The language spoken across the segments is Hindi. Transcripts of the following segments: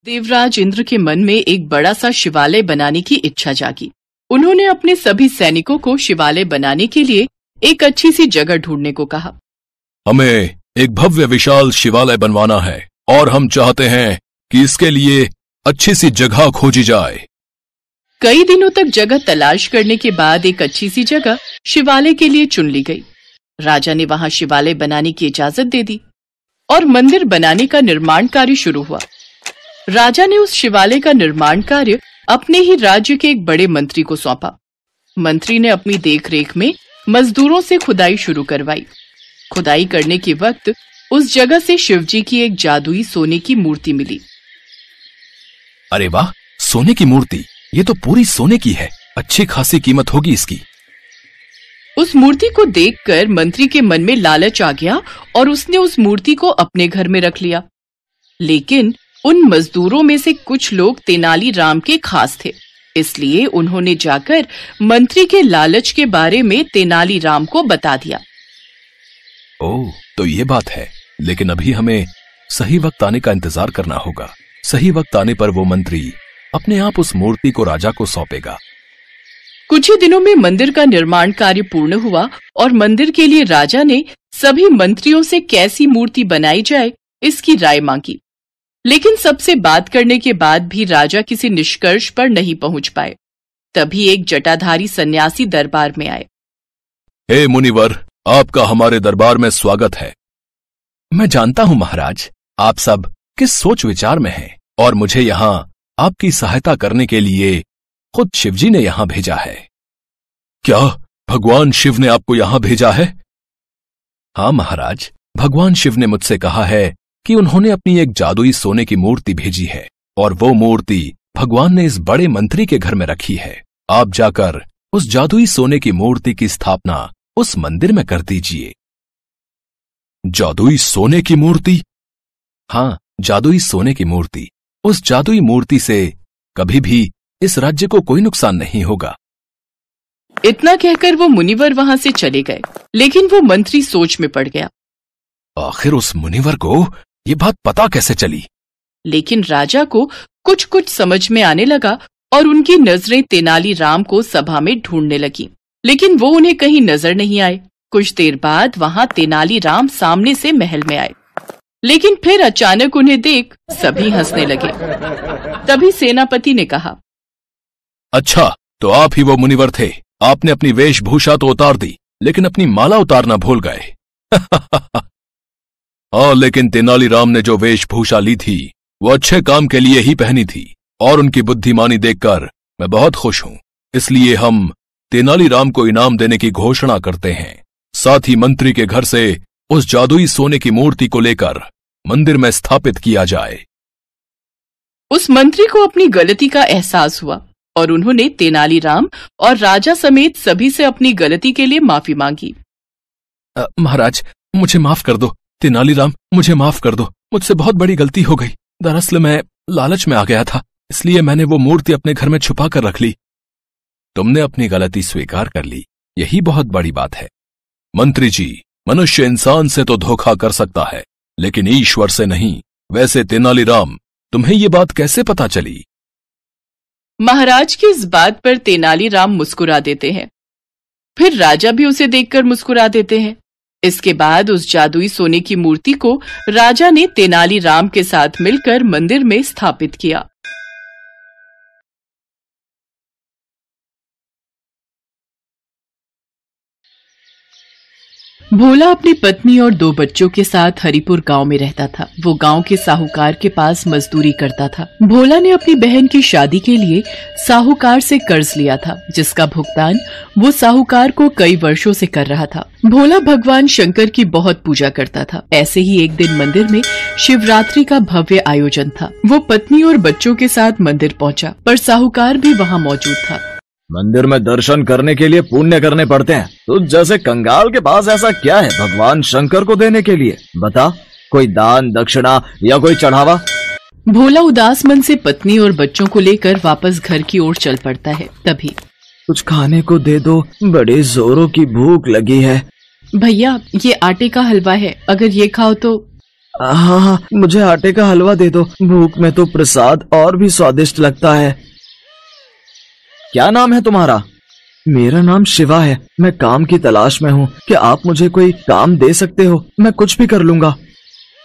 देवराज इंद्र के मन में एक बड़ा सा शिवालय बनाने की इच्छा जागी। उन्होंने अपने सभी सैनिकों को शिवालय बनाने के लिए एक अच्छी सी जगह ढूंढने को कहा। हमें एक भव्य विशाल शिवालय बनवाना है और हम चाहते हैं कि इसके लिए अच्छी सी जगह खोजी जाए। कई दिनों तक जगह तलाश करने के बाद एक अच्छी सी जगह शिवालय के लिए चुन ली गई। राजा ने वहां शिवालय बनाने की इजाजत दे दी और मंदिर बनाने का निर्माण कार्य शुरू हुआ। राजा ने उस शिवालय का निर्माण कार्य अपने ही राज्य के एक बड़े मंत्री को सौंपा। मंत्री ने अपनी देखरेख में मजदूरों से खुदाई शुरू करवाई। खुदाई करने के वक्त उस जगह से शिवजी की एक जादुई सोने की मूर्ति मिली। अरे वाह, सोने की मूर्ति! ये तो पूरी सोने की है। अच्छी खासी कीमत होगी इसकी। उस मूर्ति को देखकर मंत्री के मन में लालच आ गया और उसने उस मूर्ति को अपने घर में रख लिया। लेकिन उन मजदूरों में से कुछ लोग तेनालीराम के खास थे, इसलिए उन्होंने जाकर मंत्री के लालच के बारे में तेनालीराम को बता दिया। ओह, तो ये बात है। लेकिन अभी हमें सही वक्त आने का इंतजार करना होगा। सही वक्त आने पर वो मंत्री अपने आप उस मूर्ति को राजा को सौंपेगा। कुछ ही दिनों में मंदिर का निर्माण कार्य पूर्ण हुआ और मंदिर के लिए राजा ने सभी मंत्रियों से कैसी मूर्ति बनाई जाए इसकी राय मांगी। लेकिन सबसे बात करने के बाद भी राजा किसी निष्कर्ष पर नहीं पहुंच पाए। तभी एक जटाधारी सन्यासी दरबार में आए। हे मुनिवर, आपका हमारे दरबार में स्वागत है। मैं जानता हूं महाराज, आप सब किस सोच विचार में हैं और मुझे यहाँ आपकी सहायता करने के लिए खुद शिवजी ने यहाँ भेजा है। क्या भगवान शिव ने आपको यहाँ भेजा है? हाँ महाराज, भगवान शिव ने मुझसे कहा है कि उन्होंने अपनी एक जादुई सोने की मूर्ति भेजी है और वो मूर्ति भगवान ने इस बड़े मंत्री के घर में रखी है। आप जाकर उस जादुई सोने की मूर्ति की स्थापना उस मंदिर में कर दीजिए। जादुई सोने की मूर्ति? हाँ, जादुई सोने की मूर्ति। उस जादुई मूर्ति से कभी भी इस राज्य को कोई नुकसान नहीं होगा। इतना कहकर वो मुनिवर वहां से चले गए। लेकिन वो मंत्री सोच में पड़ गया। आखिर उस मुनिवर को ये बात पता कैसे चली? लेकिन राजा को कुछ कुछ समझ में आने लगा और उनकी नजरें तेनालीराम को सभा में ढूंढने लगी, लेकिन वो उन्हें कहीं नजर नहीं आए। कुछ देर बाद वहां तेनालीराम सामने से महल में आए, लेकिन फिर अचानक उन्हें देख सभी हंसने लगे। तभी सेनापति ने कहा, अच्छा, तो आप ही वो मुनिवर थे। आपने अपनी वेशभूषा तो उतार दी, लेकिन अपनी माला उतारना भूल गए। हाँ, लेकिन तेनालीराम ने जो वेशभूषा ली थी वो अच्छे काम के लिए ही पहनी थी और उनकी बुद्धिमानी देखकर मैं बहुत खुश हूं। इसलिए हम तेनालीराम को इनाम देने की घोषणा करते हैं। साथ ही मंत्री के घर से उस जादुई सोने की मूर्ति को लेकर मंदिर में स्थापित किया जाए। उस मंत्री को अपनी गलती का एहसास हुआ और उन्होंने तेनालीराम और राजा समेत सभी से अपनी गलती के लिए माफी मांगी। महाराज, मुझे माफ कर दो। तेनालीराम, मुझे माफ कर दो। मुझसे बहुत बड़ी गलती हो गई। दरअसल मैं लालच में आ गया था, इसलिए मैंने वो मूर्ति अपने घर में छुपा कर रख ली। तुमने अपनी गलती स्वीकार कर ली, यही बहुत बड़ी बात है। मंत्री जी, मनुष्य इंसान से तो धोखा कर सकता है, लेकिन ईश्वर से नहीं। वैसे तेनालीराम, तुम्हें ये बात कैसे पता चली? महाराज की इस बात पर तेनालीराम मुस्कुरा देते हैं। फिर राजा भी उसे देखकर मुस्कुरा देते हैं। इसके बाद उस जादुई सोने की मूर्ति को राजा ने तेनालीराम के साथ मिलकर मंदिर में स्थापित किया। भोला अपनी पत्नी और 2 बच्चों के साथ हरिपुर गांव में रहता था। वो गांव के साहूकार के पास मजदूरी करता था। भोला ने अपनी बहन की शादी के लिए साहूकार से कर्ज लिया था, जिसका भुगतान वो साहूकार को कई वर्षों से कर रहा था। भोला भगवान शंकर की बहुत पूजा करता था। ऐसे ही एक दिन मंदिर में शिवरात्रि का भव्य आयोजन था। वो पत्नी और बच्चों के साथ मंदिर पहुंचा, पर साहूकार भी वहाँ मौजूद था। मंदिर में दर्शन करने के लिए पुण्य करने पड़ते हैं। तो जैसे कंगाल के पास ऐसा क्या है भगवान शंकर को देने के लिए? बता, कोई दान दक्षिणा या कोई चढ़ावा? भोला उदास मन से पत्नी और बच्चों को लेकर वापस घर की ओर चल पड़ता है। तभी कुछ खाने को दे दो, बड़े जोरों की भूख लगी है। भैया, ये आटे का हलवा है, अगर ये खाओ तो। हाँ हाँ, मुझे आटे का हलवा दे दो। भूख में तो प्रसाद और भी स्वादिष्ट लगता है। क्या नाम है तुम्हारा? मेरा नाम शिवा है। मैं काम की तलाश में हूँ। क्या आप मुझे कोई काम दे सकते हो? मैं कुछ भी कर लूंगा।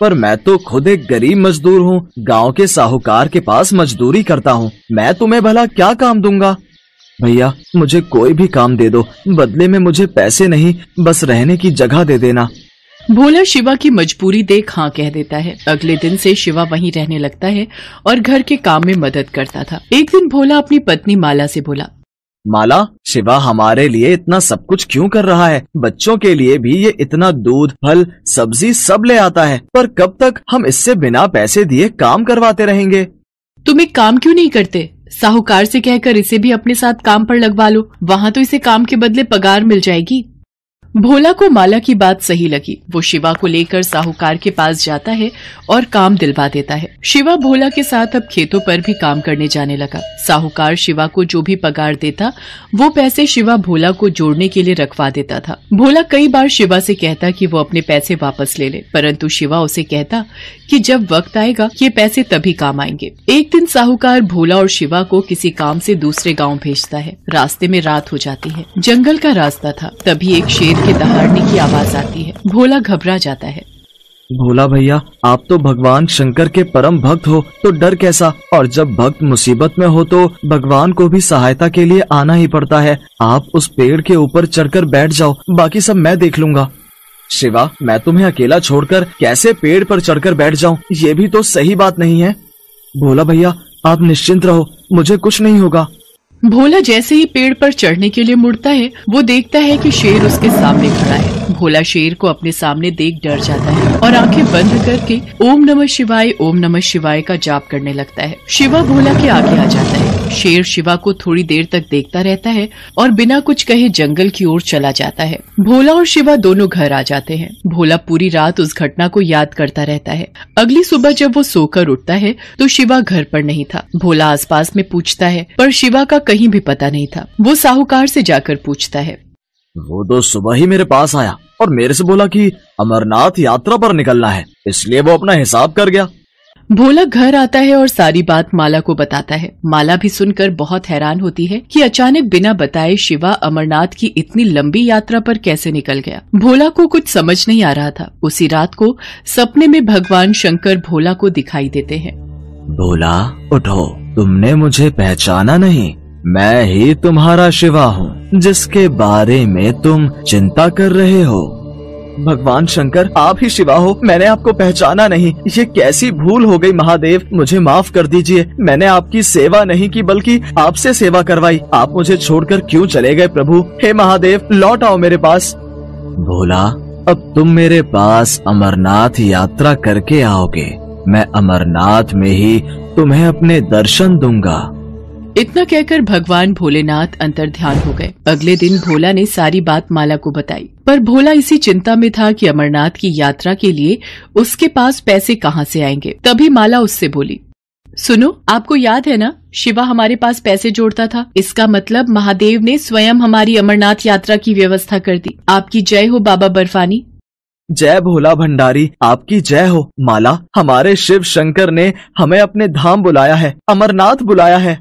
पर मैं तो खुद एक गरीब मजदूर हूँ। गांव के साहूकार के पास मजदूरी करता हूँ। मैं तुम्हें भला क्या काम दूंगा? भैया, मुझे कोई भी काम दे दो। बदले में मुझे पैसे नहीं, बस रहने की जगह दे देना। भोला शिवा की मजबूरी देख हाँ कह देता है। अगले दिन से शिवा वहीं रहने लगता है और घर के काम में मदद करता था। एक दिन भोला अपनी पत्नी माला से बोला, माला, शिवा हमारे लिए इतना सब कुछ क्यों कर रहा है? बच्चों के लिए भी ये इतना दूध, फल, सब्जी सब ले आता है, पर कब तक हम इससे बिना पैसे दिए काम करवाते रहेंगे? तुम एक काम क्यों नहीं करते? साहूकार से कहकर इसे भी अपने साथ काम पर लगवा लो। वहाँ तो इसे काम के बदले पगार मिल जाएगी। भोला को माला की बात सही लगी। वो शिवा को लेकर साहूकार के पास जाता है और काम दिलवा देता है। शिवा भोला के साथ अब खेतों पर भी काम करने जाने लगा। साहूकार शिवा को जो भी पगार देता वो पैसे शिवा भोला को जोड़ने के लिए रखवा देता था। भोला कई बार शिवा से कहता कि वो अपने पैसे वापस ले ले, परंतु शिवा उसे कहता कि जब वक्त आएगा ये पैसे तभी काम आएंगे। एक दिन साहूकार भोला और शिवा को किसी काम से दूसरे गाँव भेजता है। रास्ते में रात हो जाती है। जंगल का रास्ता था। तभी एक शेर के दहाड़ने की आवाज आती है। भोला घबरा जाता है। भोला भैया, आप तो भगवान शंकर के परम भक्त हो, तो डर कैसा? और जब भक्त मुसीबत में हो तो भगवान को भी सहायता के लिए आना ही पड़ता है। आप उस पेड़ के ऊपर चढ़कर बैठ जाओ, बाकी सब मैं देख लूंगा। शिवा, मैं तुम्हें अकेला छोड़कर कैसे पेड़ पर चढ़कर बैठ जाऊं? ये भी तो सही बात नहीं है। भोला भैया, आप निश्चिंत रहो, मुझे कुछ नहीं होगा। भोला जैसे ही पेड़ पर चढ़ने के लिए मुड़ता है, वो देखता है कि शेर उसके सामने खड़ा है। भोला शेर को अपने सामने देख डर जाता है और आंखें बंद करके ओम नमः शिवाय का जाप करने लगता है। शिवा भोला के आगे आ जाता है। शेर शिवा को थोड़ी देर तक देखता रहता है और बिना कुछ कहे जंगल की ओर चला जाता है। भोला और शिवा दोनों घर आ जाते हैं। भोला पूरी रात उस घटना को याद करता रहता है। अगली सुबह जब वो सोकर उठता है तो शिवा घर पर नहीं था। भोला आसपास में पूछता है, पर शिवा का कहीं भी पता नहीं था। वो साहूकार से जाकर पूछता है। वो तो सुबह ही मेरे पास आया और मेरे से बोला कि अमरनाथ यात्रा पर निकलना है, इसलिए वो अपना हिसाब कर गया। भोला घर आता है और सारी बात माला को बताता है। माला भी सुनकर बहुत हैरान होती है कि अचानक बिना बताए शिवा अमरनाथ की इतनी लंबी यात्रा पर कैसे निकल गया। भोला को कुछ समझ नहीं आ रहा था। उसी रात को सपने में भगवान शंकर भोला को दिखाई देते हैं। भोला, उठो, तुमने मुझे पहचाना नहीं? मैं ही तुम्हारा शिवा हूँ, जिसके बारे में तुम चिंता कर रहे हो। भगवान शंकर, आप ही शिवा हो? मैंने आपको पहचाना नहीं। ये कैसी भूल हो गई महादेव, मुझे माफ कर दीजिए। मैंने आपकी सेवा नहीं की बल्कि आपसे सेवा करवाई। आप मुझे छोड़कर क्यों चले गए प्रभु? हे महादेव, लौट आओ मेरे पास। भोला, अब तुम मेरे पास अमरनाथ यात्रा करके आओगे। मैं अमरनाथ में ही तुम्हें अपने दर्शन दूंगा। इतना कहकर भगवान भोलेनाथ अंतर्ध्यान हो गए। अगले दिन भोला ने सारी बात माला को बताई, पर भोला इसी चिंता में था कि अमरनाथ की यात्रा के लिए उसके पास पैसे कहाँ से आएंगे। तभी माला उससे बोली, सुनो, आपको याद है ना, शिवा हमारे पास पैसे जोड़ता था। इसका मतलब महादेव ने स्वयं हमारी अमरनाथ यात्रा की व्यवस्था कर दी। आपकी जय हो बाबा बर्फानी। जय भोला भंडारी, आपकी जय हो। माला, हमारे शिव शंकर ने हमें अपने धाम बुलाया है, अमरनाथ बुलाया है।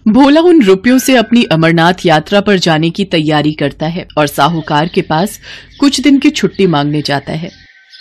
भोला उन रुपयों से अपनी अमरनाथ यात्रा पर जाने की तैयारी करता है और साहूकार के पास कुछ दिन की छुट्टी मांगने जाता है।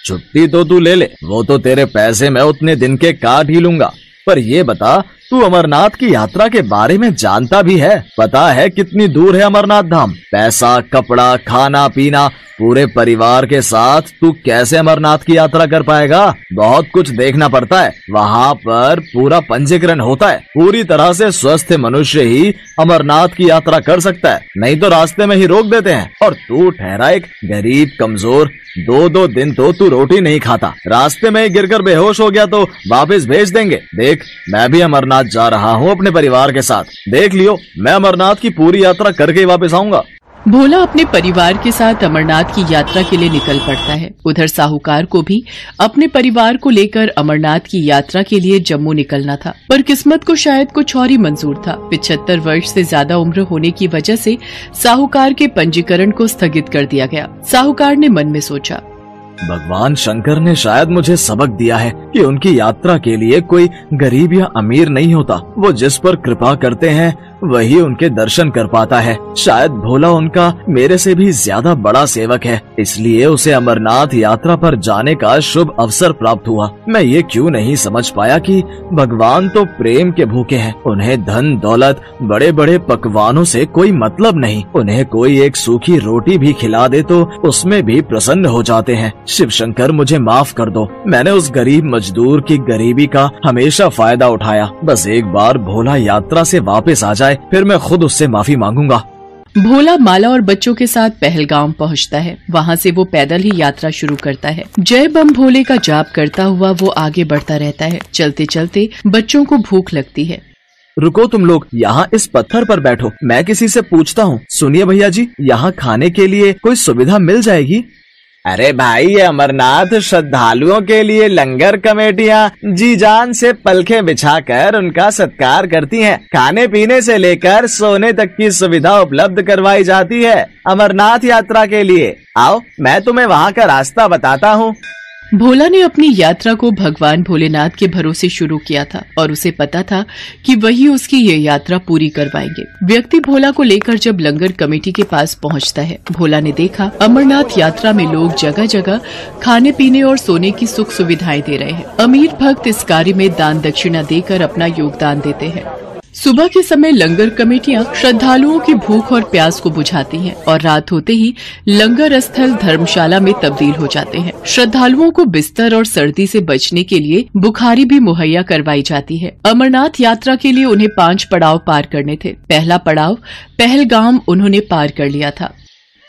छुट्टी तो तू ले ले, वो तो तेरे पैसे मैं उतने दिन के काट ही लूंगा। पर ये बता, तू अमरनाथ की यात्रा के बारे में जानता भी है? पता है कितनी दूर है अमरनाथ धाम? पैसा, कपड़ा, खाना पीना, पूरे परिवार के साथ तू कैसे अमरनाथ की यात्रा कर पाएगा? बहुत कुछ देखना पड़ता है। वहाँ पर पूरा पंजीकरण होता है। पूरी तरह से स्वस्थ मनुष्य ही अमरनाथ की यात्रा कर सकता है, नहीं तो रास्ते में ही रोक देते हैं। और तू ठहरा एक गरीब कमजोर, 2-2 दिन तो तू रोटी नहीं खाता। रास्ते में ही गिरकर बेहोश हो गया तो वापस भेज देंगे। देख, मैं भी अमरनाथ जा रहा हूँ अपने परिवार के साथ। देख लियो, मैं अमरनाथ की पूरी यात्रा करके ही वापस आऊंगा। भोला अपने परिवार के साथ अमरनाथ की यात्रा के लिए निकल पड़ता है। उधर साहूकार को भी अपने परिवार को लेकर अमरनाथ की यात्रा के लिए जम्मू निकलना था, पर किस्मत को शायद कुछ और ही मंजूर था। 75 वर्ष से ज्यादा उम्र होने की वजह से साहूकार के पंजीकरण को स्थगित कर दिया गया। साहूकार ने मन में सोचा, भगवान शंकर ने शायद मुझे सबक दिया है कि उनकी यात्रा के लिए कोई गरीब या अमीर नहीं होता। वो जिस पर कृपा करते हैं वही उनके दर्शन कर पाता है। शायद भोला उनका मेरे से भी ज्यादा बड़ा सेवक है, इसलिए उसे अमरनाथ यात्रा पर जाने का शुभ अवसर प्राप्त हुआ। मैं ये क्यों नहीं समझ पाया कि भगवान तो प्रेम के भूखे हैं। उन्हें धन दौलत बड़े बड़े पकवानों से कोई मतलब नहीं। उन्हें कोई एक सूखी रोटी भी खिला दे तो उसमें भी प्रसन्न हो जाते हैं। शिव शंकर मुझे माफ कर दो, मैंने उस गरीब मजदूर की गरीबी का हमेशा फायदा उठाया। बस एक बार भोला यात्रा से वापस आ जाए फिर मैं खुद उससे माफी मांगूंगा। भोला माला और बच्चों के साथ पहलगाम पहुंचता है। वहां से वो पैदल ही यात्रा शुरू करता है। जय बम भोले का जाप करता हुआ वो आगे बढ़ता रहता है। चलते चलते बच्चों को भूख लगती है। रुको तुम लोग, यहाँ इस पत्थर पर बैठो, मैं किसी से पूछता हूँ। सुनिए भैया जी, यहाँ खाने के लिए कोई सुविधा मिल जाएगी? अरे भाई, ये अमरनाथ श्रद्धालुओं के लिए लंगर कमेटियाँ जी जान से पलखें बिछाकर उनका सत्कार करती हैं। खाने पीने से लेकर सोने तक की सुविधा उपलब्ध करवाई जाती है अमरनाथ यात्रा के लिए। आओ, मैं तुम्हें वहाँ का रास्ता बताता हूँ। भोला ने अपनी यात्रा को भगवान भोलेनाथ के भरोसे शुरू किया था और उसे पता था कि वही उसकी ये यात्रा पूरी करवाएंगे। व्यक्ति भोला को लेकर जब लंगर कमेटी के पास पहुंचता है, भोला ने देखा अमरनाथ यात्रा में लोग जगह जगह खाने पीने और सोने की सुख सुविधाएं दे रहे हैं। अमीर भक्त इस कार्य में दान दक्षिणा देकर अपना योगदान देते हैं। सुबह के समय लंगर कमेटियां श्रद्धालुओं की भूख और प्यास को बुझाती हैं और रात होते ही लंगर स्थल धर्मशाला में तब्दील हो जाते हैं। श्रद्धालुओं को बिस्तर और सर्दी से बचने के लिए बुखारी भी मुहैया करवाई जाती है। अमरनाथ यात्रा के लिए उन्हें 5 पड़ाव पार करने थे। पहला पड़ाव पहलगाम उन्होंने पार कर लिया था।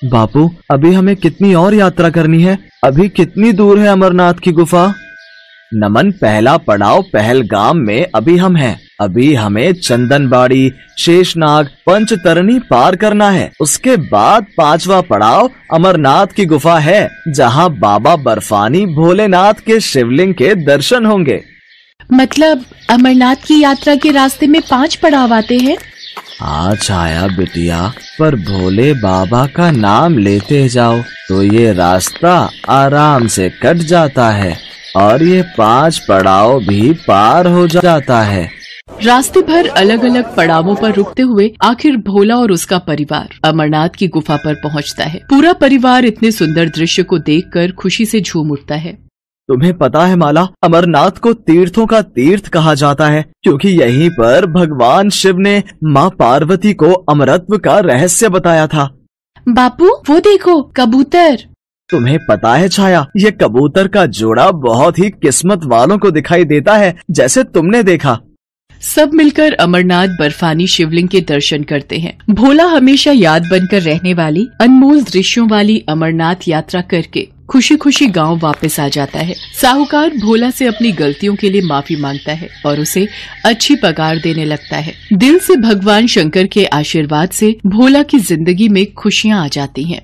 बापू, अभी हमें कितनी और यात्रा करनी है? अभी कितनी दूर है अमरनाथ की गुफा? नमन, पहला पड़ाव पहलगाम में अभी हम हैं। अभी हमें चंदनबाड़ी, शेषनाग, पंचतरणी पार करना है। उसके बाद 5वां पड़ाव अमरनाथ की गुफा है, जहां बाबा बर्फानी भोलेनाथ के शिवलिंग के दर्शन होंगे। मतलब अमरनाथ की यात्रा के रास्ते में 5 पड़ाव आते हैं? हाँ छाया बिटिया, पर भोले बाबा का नाम लेते जाओ तो ये रास्ता आराम से कट जाता है और ये 5 पड़ाव भी पार हो जाता है। रास्ते भर अलग अलग पड़ावों पर रुकते हुए आखिर भोला और उसका परिवार अमरनाथ की गुफा पर पहुंचता है। पूरा परिवार इतने सुंदर दृश्य को देखकर खुशी से झूम उठता है। तुम्हें पता है माला, अमरनाथ को तीर्थों का तीर्थ कहा जाता है क्योंकि यहीं पर भगवान शिव ने माँ पार्वती को अमरत्व का रहस्य बताया था। बापू, वो देखो कबूतर। तुम्हें पता है छाया, ये कबूतर का जोड़ा बहुत ही किस्मत वालों को दिखाई देता है, जैसे तुमने देखा। सब मिलकर अमरनाथ बर्फानी शिवलिंग के दर्शन करते हैं। भोला हमेशा याद बनकर रहने वाली अनमोल दृश्यों वाली अमरनाथ यात्रा करके खुशी खुशी गांव वापस आ जाता है। साहूकार भोला से अपनी गलतियों के लिए माफी मांगता है और उसे अच्छी पगार देने लगता है। दिल से भगवान शंकर के आशीर्वाद से भोला की जिंदगी में खुशियां आ जाती हैं।